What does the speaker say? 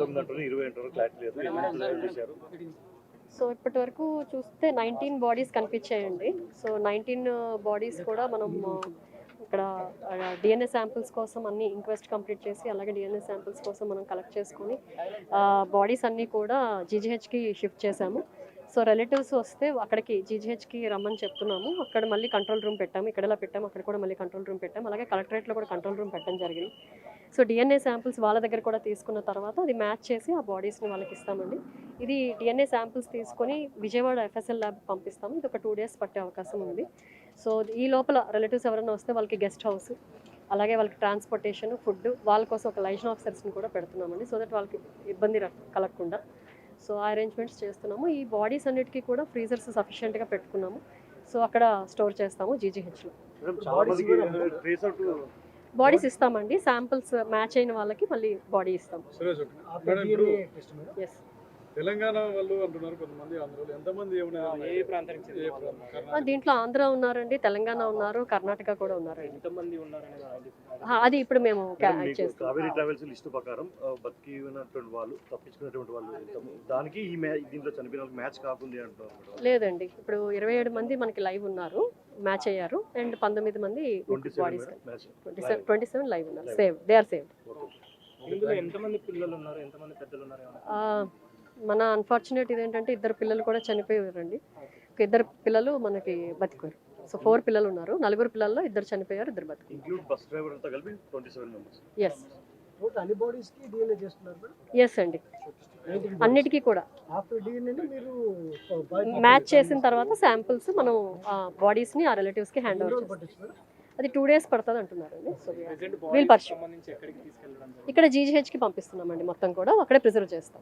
19 అంటారు 20 అంటారు క్లారిటీ లేదు ఏం చేశారు. సో ఇప్పటి వరకు చూస్తే 19 బాడీస్ కనిపించాయండి. సో 19 బాడీస్ కూడా మనం ఇక్కడ డిఎన్ఏ శాంపిల్స్ కోసం అన్ని ఇంక్వెస్ట్ కంప్లీట్ చేసి అలాగే డిఎన్ఏ శాంపిల్స్ కోసం మనం కలెక్ట్ చేసుకొని బాడీస్ అన్నీ కూడా జీజీహెచ్కి షిఫ్ట్ చేశాము. సో రిలేటివ్స్ వస్తే అక్కడికి జీజీహెచ్కి రమ్మని చెప్తున్నాము. అక్కడ మళ్ళీ కంట్రోల్ రూమ్ పెట్టాము, ఇక్కడ ఎలా పెట్టాము అక్కడ కూడా మళ్ళీ కంట్రోల్ రూమ్ పెట్టాము. అలాగే కలెక్టరేట్లో కూడా కంట్రోల్ రూమ్ పెట్టడం జరిగింది. సో డిఎన్ఏ శాంపిల్స్ వాళ్ళ దగ్గర కూడా తీసుకున్న తర్వాత అది మ్యాచ్ చేసి ఆ బాడీస్ని వాళ్ళకి ఇస్తామండి. ఇది డిఎన్ఏ శాంపిల్స్ తీసుకొని విజయవాడ ఎఫ్ఎస్ఎల్ ల్యాబ్ పంపిస్తాము. ఇది ఒక 2 days పట్టే అవకాశం ఉంది. సో ఈ లోపల రిలేటివ్స్ ఎవరైనా వస్తే వాళ్ళకి గెస్ట్ హౌస్ అలాగే వాళ్ళకి ట్రాన్స్పోర్టేషన్ ఫుడ్ వాళ్ళ కోసం ఒక లైజన్ ఆఫీసర్స్ని కూడా పెడుతున్నామండి. సో దట్ వాళ్ళకి ఇబ్బంది కలగకుండా సో ఆ అరేంజ్మెంట్స్ చేస్తున్నాము. ఈ బాడీస్ అన్నిటికీ కూడా ఫ్రీజర్స్ సఫిషియెంట్గా పెట్టుకున్నాము. సో అక్కడ స్టోర్ చేస్తాము జీజీహెచ్లో. బాడీస్ ఇస్తామండి, శాంపిల్స్ మ్యాచ్ అయిన వాళ్ళకి మళ్ళీ బాడీ ఇస్తాం. ఎస్. తెలంగాణ వాళ్ళు అంటున్నారు కొంతమంది, ఆంధ్రలో ఎంతమంది ఏ ప్రాంతానికి? దీంట్లో ఆంధ్ర ఉన్నారండి, తెలంగాణ ఉన్నారు, కర్ణాటక కూడా ఉన్నారండి. అది ఇప్పుడు మేము కావేరీ ట్రావెల్స్ లిస్ట్ ప్రకారం బతికి ఉన్నటువంటి వాళ్ళు తప్పించుకున్నటువంటి వాళ్ళు దానికి ఈ దీంట్లో చనిపోయిన మ్యాచ్ కాకుండా అంటున్నారు. లేదండి, ఇప్పుడు 27 మంది మనకి లైవ్ ఉన్నారు, మ్యాచ్ అయ్యారు. అండ్ 19 మంది 27 లైవ్ ఉన్నారు, సేవ్ దే ఆర్ సేవ్డ్. ఎంతమంది పిల్లలు ఉన్నారు, ఎంతమంది పెద్దలు ఉన్నారు? మన అన్ఫార్చునేట్ ఇదేంటంటే 2 పిల్లలు కూడా చనిపోయారండి. 2 పిల్లలు మనకి బతికారు. సో 4 పిల్లలు ఉన్నారు, 4 పిల్లల్లో 2 చనిపోయారు, 2 బతికారు. ఎస్ ఎస్ అండి, అన్నిటికీ కూడా మ్యాచ్ చేసిన తర్వాత శాంపిల్స్ మనం బాడీస్ని ఆ రిలేటివ్స్కి హ్యాండ్ ఓవర్ చేస్తాం. అది 2 days పడుతుంది అంటున్నారండి. సో వీల్ పర్సన్ ఇక్కడ జీజీహెచ్కి పంపిస్తున్నామండి, మొత్తం కూడా అక్కడే ప్రిజర్వ్ చేస్తాం.